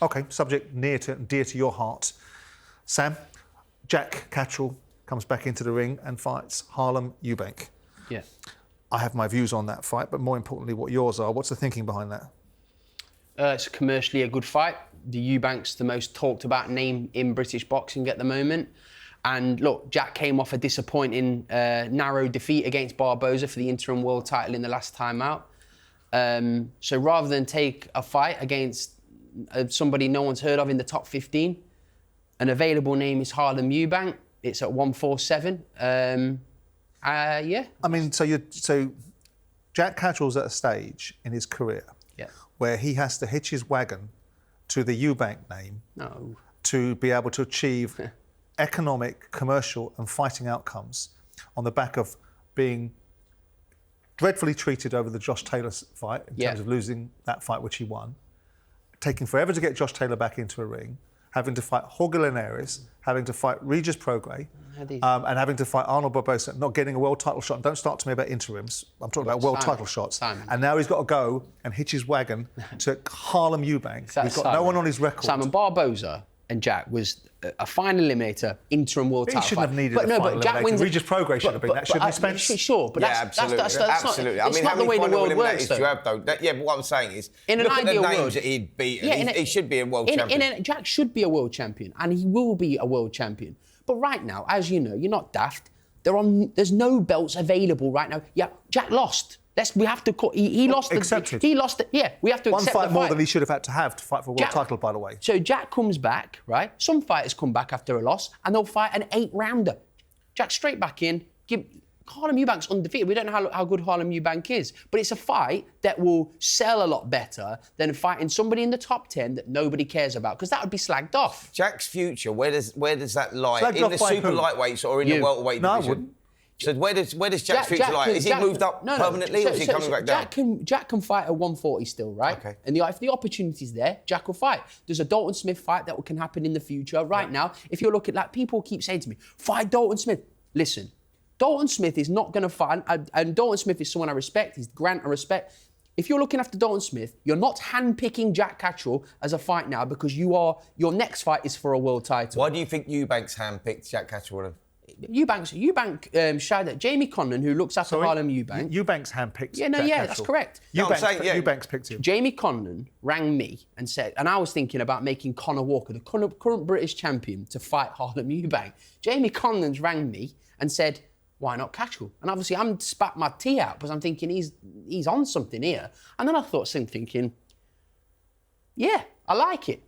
OK, subject dear to your heart. Sam, Jack Catterall comes back into the ring and fights Harlem Eubank. Yeah. I have my views on that fight, but more importantly, what yours are. What's the thinking behind that? It's commercially a good fight. The Eubank's the most talked about name in British boxing at the moment. And look, Jack came off a disappointing narrow defeat against Barboza for the interim world title in the last time out. So rather than take a fight against somebody no one's heard of in the top 15, an available name is Harlem Eubank. It's at 147. Yeah. I mean, so Jack Catterall's at a stage in his career where he has to hitch his wagon to the Eubank name to be able to achieve economic, commercial and fighting outcomes on the back of being dreadfully treated over the Josh Taylor fight in terms of losing that fight, which he won, taking forever to get Josh Taylor back into a ring, having to fight Jorge Linares, having to fight Regis Prograis, and having to fight Arnold Barboza, not getting a world title shot. And don't start to me about interims. I'm talking about world title shots. And now he's got to go and hitch his wagon to Harlem Eubank. He's got no one on his record. Simon, Barboza and Jack was a final eliminator, interim world title fight. He shouldn't have needed a final eliminator. Regis Prograis should have been that, shouldn't he, Spence? Sure, but that's absolutely. It's not the way the world works, though. Do you have, though? Yeah, but what I'm saying is, in an look ideal at the names world, that he'd beaten. He should be a world champion. Jack should be a world champion, and he will be a world champion. But right now, as you know, you're not daft. There's no belts available right now. Yeah, Jack lost. We have to call. He lost. Accepted. He lost it. Yeah, we have to accept the fight. One fight more than he should have had to fight for a world title, by the way. So Jack comes back, right? Some fighters come back after a loss, and they'll fight an 8-rounder. Jack straight back in. Harlem Eubank's undefeated. We don't know how good Harlem Eubank is, but it's a fight that will sell a lot better than fighting somebody in the top 10 that nobody cares about, because that would be slagged off. Jack's future, where does that lie? In the super lightweights or in the welterweight division? I wouldn't. So where does Jack's future lie? Is he moved up permanently, or is he coming back down? Jack can fight at 140 still, right? Okay. And if the opportunity's there, Jack will fight. There's a Dalton Smith fight that can happen in the future. Right now, if you're looking, like, people keep saying to me, fight Dalton Smith. Listen, Dalton Smith is not going to fight, and Dalton Smith is someone I respect. He's Grant I respect. If you're looking after Dalton Smith, you're not handpicking Jack Catterall as a fight now, because your next fight is for a world title. Why do you think Eubank's handpicked Jack Catterall? Eubank shouted at Jamie Conlon, who looks after Harlem Eubank. Eubank's handpicked. Yeah, that's correct. Eubank's picked him. Jamie Conlon rang me and said, and I was thinking about making Conor Walker, the current British champion, to fight Harlem Eubank. Jamie Conlon's rang me and said, why not Catterall? And obviously I'm spat my tea out because I'm thinking he's on something here. And then I thought, thinking, yeah, I like it.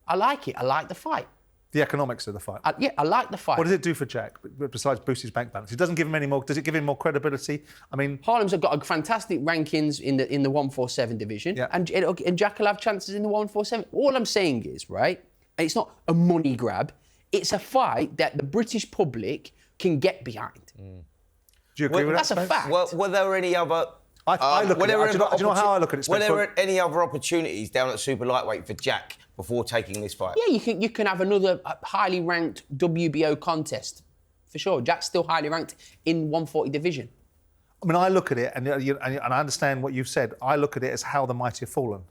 I like the fight. The economics of the fight. I like the fight. What does it do for Jack, besides boost his bank balance? It doesn't give him any more. Does it give him more credibility? I mean, Harlem's got a fantastic rankings in the 147 division, and Jack will have chances in the 147. All I'm saying is, right, and it's not a money grab. It's a fight that the British public can get behind. Do you agree with that? That's a fact. Were there any other? I look at it. Do you know how I look at it? Were there any other opportunities down at super lightweight for Jack before taking this fight? Yeah, you can have another highly ranked WBO contest, for sure. Jack's still highly ranked in 140 division. I mean, I look at it, and I understand what you've said. I look at it as how the mighty have fallen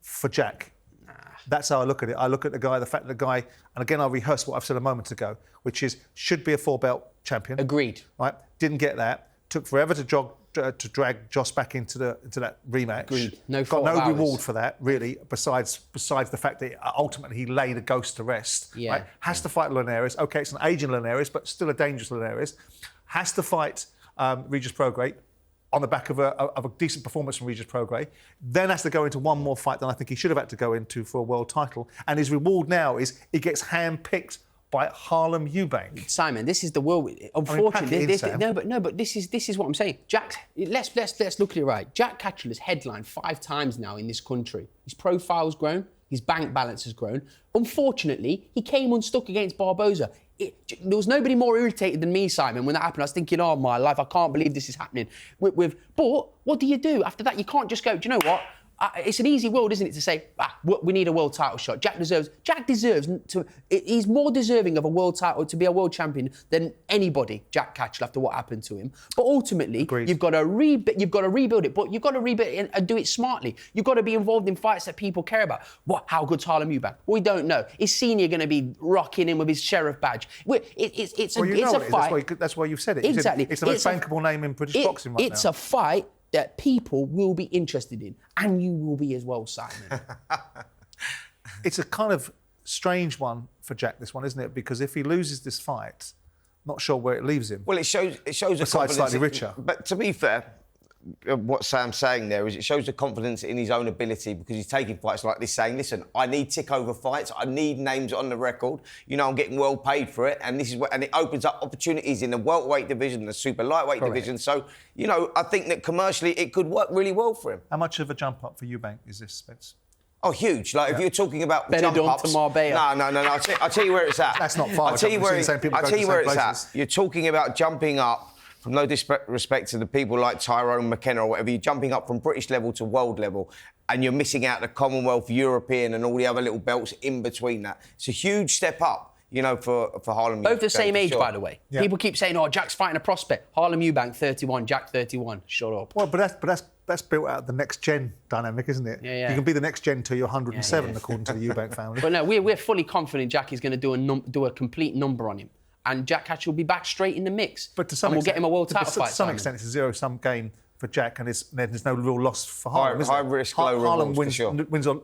for Jack. That's how I look at it. I look at the fact that the guy, and again, I'll rehearse what I've said a moment ago, which is, should be a 4-belt champion. Agreed. Right? Didn't get that. Took forever to drag Josh back into that rematch. Agreed. Got no reward for that, really, besides the fact that ultimately he laid a ghost to rest. Yeah. Right? Has to fight Linares. OK, it's an aging Linares, but still a dangerous Linares. Has to fight Regis Prograis on the back of a decent performance from Regis Prograis. Then has to go into one more fight than I think he should have had to go into for a world title. And his reward now is he gets hand-picked by Harlem Eubank. Simon, this is the world. Unfortunately, but this is what I'm saying. Jack, let's look at it right. Jack Catterall has headlined 5 times now in this country. His profile's grown. His bank balance has grown. Unfortunately, he came unstuck against Barboza. There was nobody more irritated than me, Simon, when that happened. I was thinking, oh, my life, I can't believe this is happening. But what do you do? After that, you can't just go, do you know what? it's an easy world, isn't it, to say, we need a world title shot. Jack deserves to. He's more deserving of a world title, to be a world champion, than anybody, Jack Catterall, after what happened to him. But ultimately, you've got to rebuild it. But you've got to rebuild it and do it smartly. You've got to be involved in fights that people care about. How good's Harlem Eubank? We don't know. Is Senior going to be rocking in with his sheriff badge? It's a fight. That's why you've said it. Exactly. It's the most bankable name in British boxing right now. It's a fight that people will be interested in, and you will be as well, Simon. It's a kind of strange one for Jack, this one, isn't it? Because if he loses this fight, not sure where it leaves him. Well, it shows a confidence. Slightly richer. But to be fair, what Sam's saying there is it shows the confidence in his own ability, because he's taking fights like this saying, listen, I need tick-over fights, I need names on the record, I'm getting well paid for it, and it opens up opportunities in the welterweight division, the super lightweight division. So, I think that commercially it could work really well for him. How much of a jump up for Eubank is this, Spence? Oh, huge. If you're talking about jump ups... to Marbella. No. I'll tell you where it's at. That's not far. I'll tell you where it's at. You're talking about jumping up, from no disrespect to the people like Tyrone McKenna or whatever, you're jumping up from British level to world level, and you're missing out the Commonwealth, European and all the other little belts in between that. It's a huge step up, for Harlem Eubank. Both the same age, by the way. Yeah. People keep saying, Jack's fighting a prospect. Harlem Eubank, 31, Jack, 31. Shut up. Well, but that's built out of the next gen dynamic, isn't it? Yeah. You can be the next gen till you're 107, according to the Eubank family. But no, we're fully confident Jack is going to do a complete number on him. And Jack Catterall will be back straight in the mix. But to some extent, we'll get him a world title fight. To some extent, it's a zero-sum game for Jack, and there's no real loss for Harlem, is high there? risk, low reward, Harlem for sure. wins on,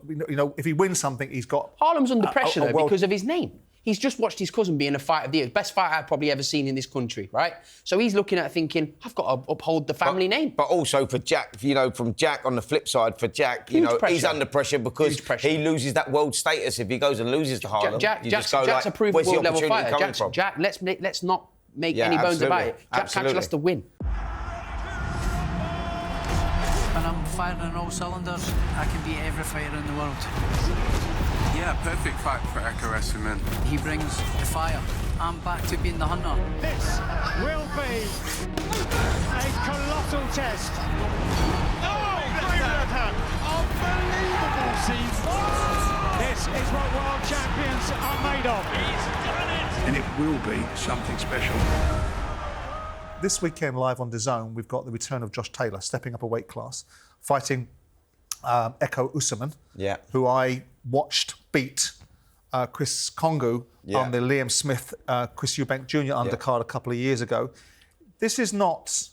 if he wins something, he's got... Harlem's under pressure, though, because of his name. He's just watched his cousin be in a fight of the year. Best fight I've probably ever seen in this country, right? So he's looking at it thinking, I've got to uphold the family name. But also for Jack, from Jack, on the flip side, for Jack, he's under pressure because he loses that world status if he goes and loses to Harlem. Jack's a proven world-level fighter. Jack, let's not make any bones about it. Jack Catterall has to win. When I'm firing on all cylinders, I can beat every fighter in the world. Yeah, perfect fight for Ekko Essuman. He brings the fire. I'm back to being the hunter. This will be a colossal test. Oh, great left unbelievable scenes. This is what world champions are made of. He's done it. And it will be something special. This weekend, live on DAZN, we've got the return of Josh Taylor, stepping up a weight class, fighting Ekko Essuman, who I watched beat Chris Kongu on the Liam Smith, Chris Eubank Jr. undercard a couple of years ago. This is not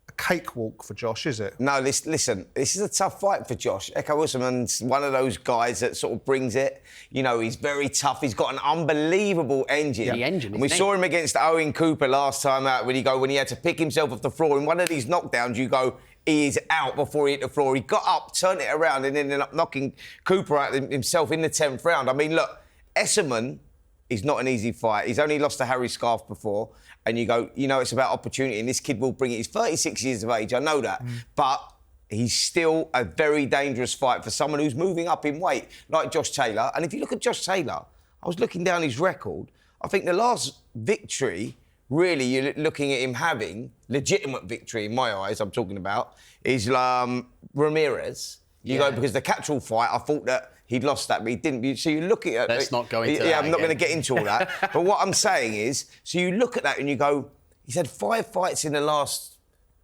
a cakewalk for Josh, is it? No, listen, this is a tough fight for Josh. Ekko Essuman's one of those guys that sort of brings it. He's very tough. He's got an unbelievable engine. Yeah, the engine. And we saw him against Owen Cooper last time out when he had to pick himself off the floor. In one of these knockdowns, you go, he is out before he hit the floor. He got up, turned it around, and ended up knocking Cooper out himself in the 10th round. I mean, look, Essuman is not an easy fight. He's only lost to Harry Scarf before. And you go, it's about opportunity. And this kid will bring it. He's 36 years of age, I know that. But he's still a very dangerous fight for someone who's moving up in weight, like Josh Taylor. And if you look at Josh Taylor, I was looking down his record. I think the last victory, really, you're looking at him having, legitimate victory in my eyes, I'm talking about, is Ramirez. You go, because the Catterall fight, I thought that he'd lost that, but he didn't. So you look at... Let's not go into that. Yeah, I'm not going to get into all that. But what I'm saying is, so you look at that and you go, he's had 5 fights in the last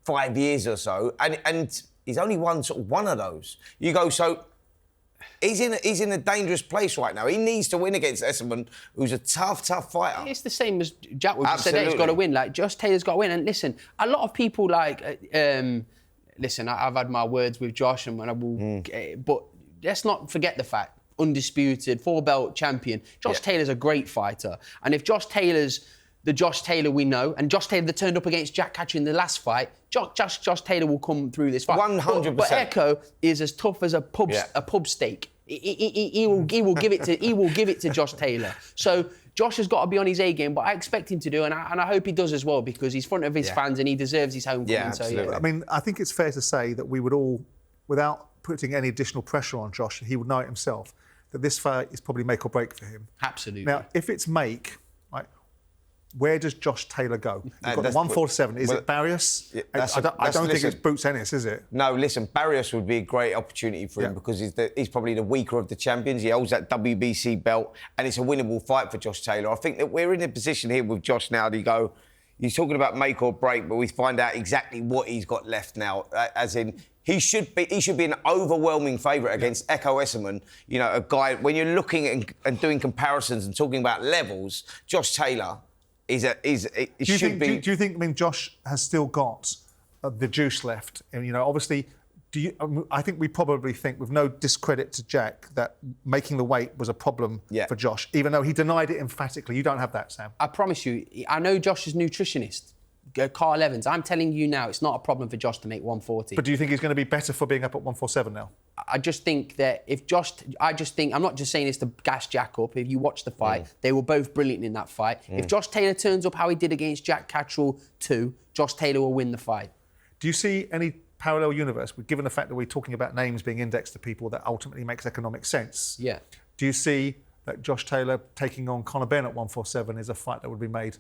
5 years or so, and he's only won sort of one of those. You go, so he's in a dangerous place right now. He needs to win against Essuman, who's a tough fighter. It's the same as Jack would just said. He's got to win. Like, Josh Taylor's got to win. And listen, a lot of people listen, I've had my words with Josh, and I will, but let's not forget the fact, undisputed, 4-belt champion. Josh Taylor's a great fighter. And if Josh Taylor's the Josh Taylor we know, and Josh Taylor that turned up against Jack Catterall in the last fight, Josh Taylor will come through this fight. 100%. But Ekko is as tough as a pub steak. He will give it to Josh Taylor. So Josh has got to be on his A game, but I expect him to do, and I hope he does as well, because he's front of his fans and he deserves his homecoming. Yeah, absolutely. So, I mean, I think it's fair to say that we would all, without putting any additional pressure on Josh, he would know it himself, that this fight is probably make or break for him. Absolutely. Now, if it's make, right, where does Josh Taylor go? You've got the 147. Is it Barrios? Yeah, I don't think it's Boots Ennis, is it? No, listen, Barrios would be a great opportunity for him because he's probably the weaker of the champions. He holds that WBC belt, and it's a winnable fight for Josh Taylor. I think that we're in a position here with Josh now to he's talking about make or break, but we find out exactly what he's got left now, as in he should be an overwhelming favourite against Ekko Esserman. You know, a guy, when you're looking and doing comparisons and talking about levels, Josh Taylor do you think Josh has still got the juice left? And, you know, obviously, I think we probably think, with no discredit to Jack, that making the weight was a problem for Josh, even though he denied it emphatically. You don't have that, Sam. I promise you, I know Josh's nutritionist, Carl Evans. I'm telling you now, it's not a problem for Josh to make 140. But do you think he's going to be better for being up at 147 now? I just think that I'm not just saying this to gas Jack up. If you watch the fight, they were both brilliant in that fight. If Josh Taylor turns up how he did against Jack Catterall 2, Josh Taylor will win the fight. Do you see any parallel universe, given the fact that we're talking about names being indexed to people, that ultimately makes economic sense? Yeah. Do you see that Josh Taylor taking on Conor Benn at 147 is a fight that would be made?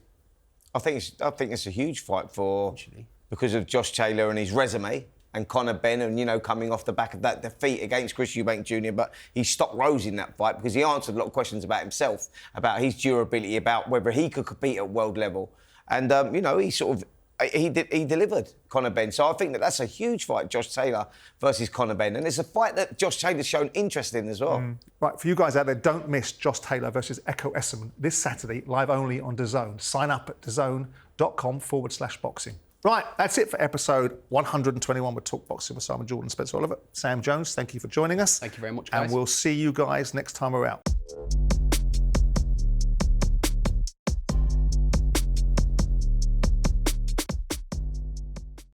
I think it's a huge fight because of Josh Taylor and his resume, and Conor Benn, and, you know, coming off the back of that defeat against Chris Eubank Jr. But he stopped Rose in that fight because he answered a lot of questions about himself, about his durability, about whether he could compete at world level. And, you know, he delivered, Conor Benn. So I think that's a huge fight, Josh Taylor versus Conor Benn. And it's a fight that Josh Taylor's shown interest in as well. Right, for you guys out there, don't miss Josh Taylor versus Ekko Esserman this Saturday, live only on DAZN. Sign up at DAZN.com/boxing. Right, that's it for episode 121 with Talk Boxing with Simon Jordan and Spencer Oliver. Sam Jones, thank you for joining us. Thank you very much, guys. And we'll see you guys next time we're out.